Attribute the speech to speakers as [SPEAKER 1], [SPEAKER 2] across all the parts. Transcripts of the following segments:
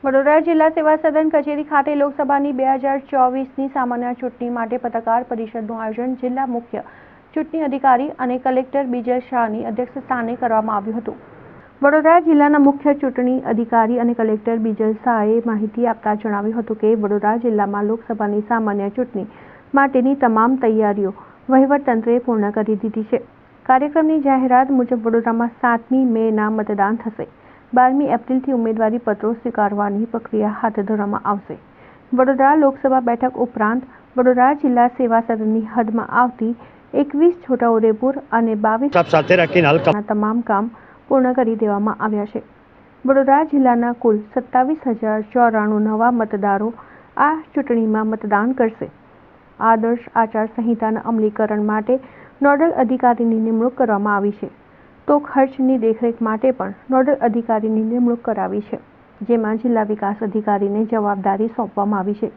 [SPEAKER 1] વડોદરા જિલ્લા સેવા સદન કચેરી ખાતે લોકસભાની 2024ની સામાન્ય ચૂંટણી માટે પત્રકાર પરિષદનું આયોજન જિલ્લા મુખ્ય ચૂંટણી અધિકારી અને કલેક્ટર બીજલ શાહની અધ્યક્ષસ્થાને કરવામાં આવ્યું હતું. વડોદરા જિલ્લાના મુખ્ય ચૂંટણી અધિકારી અને કલેક્ટર બીજલ શાહે માહિતી આપતા જણાવ્યું હતું કે વડોદરા જિલ્લામાં લોકસભાની સામાન્ય ચૂંટણી માટેની તમામ તૈયારીઓ વહીવટતંત્રે પૂર્ણ કરી દીધી છે. કાર્યક્રમની જાહેરાત મુજબ વડોદરામાં 7મી મેના મતદાન થશે. 12મી એપ્રિલથી ઉમેદવારી પત્રો સ્વીકારવાની પ્રક્રિયા હાથ ધરવામાં આવશે. વડોદરા લોકસભા બેઠક ઉપરાંત વડોદરા જિલ્લા સેવા સદનની હદમાં આવતી 21 છોટાઉદેપુર અને 22 તમામ કામ પૂર્ણ કરી દેવામાં આવ્યા છે. વડોદરા જિલ્લાના કુલ 27,094 નવા મતદારો આ ચૂંટણીમાં મતદાન કરશે. આદર્શ આચાર સંહિતાના અમલીકરણ માટે નોડલ અધિકારીની નિમણૂક કરવામાં આવી છે. તો ખર્ચની દેખરેખ માટે પણ નોડલ અધિકારીની નિમણૂક કરાવી છે, જેમાં જિલ્લા વિકાસ અધિકારીને જવાબદારી સોંપવામાં આવી છે.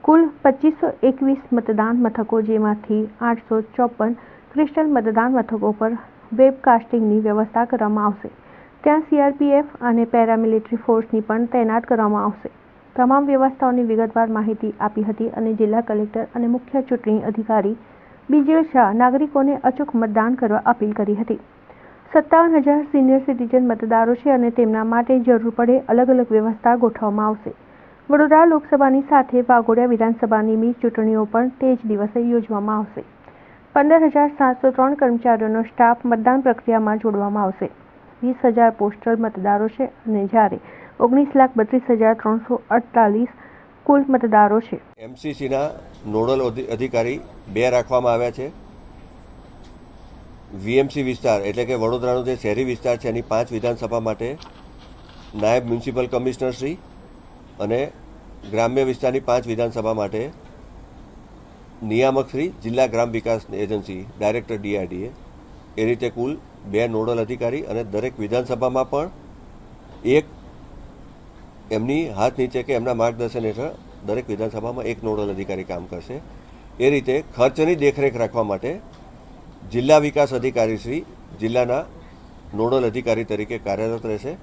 [SPEAKER 1] કુલ 2521 મતદાન મથકો, જેમાંથી 854 ક્રિસ્ટલ મતદાન મથકો પર વેબકાસ્ટિંગની વ્યવસ્થા કરવામાં આવશે. ત્યાં સીઆરપીએફ અને પેરામિલિટરી ફોર્સની પણ તૈનાત કરવામાં આવશે. તમામ વ્યવસ્થાઓની વિગતવાર માહિતી આપી હતી અને જિલ્લા કલેક્ટર અને મુખ્ય ચૂંટણી અધિકારી બીજલ શાહ નાગરિકોને અચૂક મતદાન કરવા અપીલ કરી હતી. 57,000 સિનિયર સિટીઝન મતદારો છે અને તેમના માટે જરૂર પડે અલગ અલગ વ્યવસ્થા ગોઠવવામાં આવશે. વડોદરા લોકસભાની સાથે વાઘોડિયા વિધાનસભાની ચૂંટણીઓ પણ તે જ દિવસે યોજવામાં આવશે. 15,703 કર્મચારીઓનો સ્ટાફ મતદાન પ્રક્રિયામાં જોડવામાં આવશે. 20,000 પોસ્ટલ મતદારો છે અને જ્યારે 19,32,348 કુલ મતદારો છે.
[SPEAKER 2] એમસીસીના નોડલ અધિકારી 2 રાખવામાં આવ્યા છે. વીએમસી વિસ્તાર એટલે કે વડોદરાનો જે શહેરી વિસ્તાર છે એની 5 વિધાનસભા માટે નાયબ મ્યુનિસિપલ કમિશનર શ્રી અને ગ્રામ્ય વિસ્તારની 5 વિધાનસભા માટે નિયામક શ્રી, જિલ્લા ગ્રામ વિકાસ એજન્સી ડાયરેક્ટર DRDA, એ રીતે કુલ 2 નોડલ અધિકારી અને દરેક વિધાનસભામાં પણ એક એમની હાથ નીચે કે એમના માર્ગદર્શન હેઠળ દરેક વિધાનસભામાં એક નોડલ અધિકારી કામ કરશે. એ રીતે ખર્ચની દેખરેખ રાખવા માટે જિલ્લા વિકાસ અધિકારી શ્રી જિલ્લાના નોડલ અધિકારી તરીકે કાર્યરત રહેશે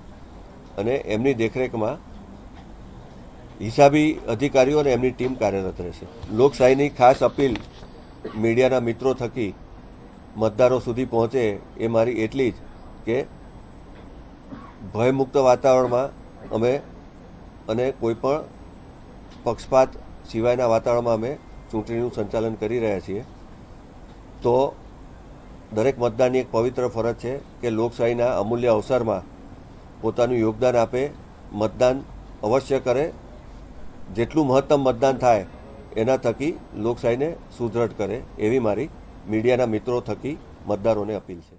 [SPEAKER 2] અને એમની દેખરેખમાં હિસાબી અધિકારીઓ અને એમની ટીમ કાર્યરત રહેશે. લોકશાહીની ખાસ અપીલ મીડિયાના મિત્રો થકી મતદારો સુધી પહોંચે એ મારી એટલી જ કે ભયમુક્ત વાતાવરણમાં અમે અને કોઈપણ પક્ષપાત સિવાયના વાતાવરણમાં અમે ચૂંટણીનું સંચાલન કરી રહ્યા છીએ. તો દરેક મતદારની એક પવિત્ર ફરજ છે કે લોકશાહીના અમૂલ્ય અવસરમાં પોતાનું યોગદાન આપે, મતદાન અવશ્ય કરે. જેટલું મહત્તમ મતદાન થાય એના થકી લોકશાહીને સુદૃઢ કરે એવી મારી મીડિયાના મિત્રો થકી મતદારોને અપીલ છે.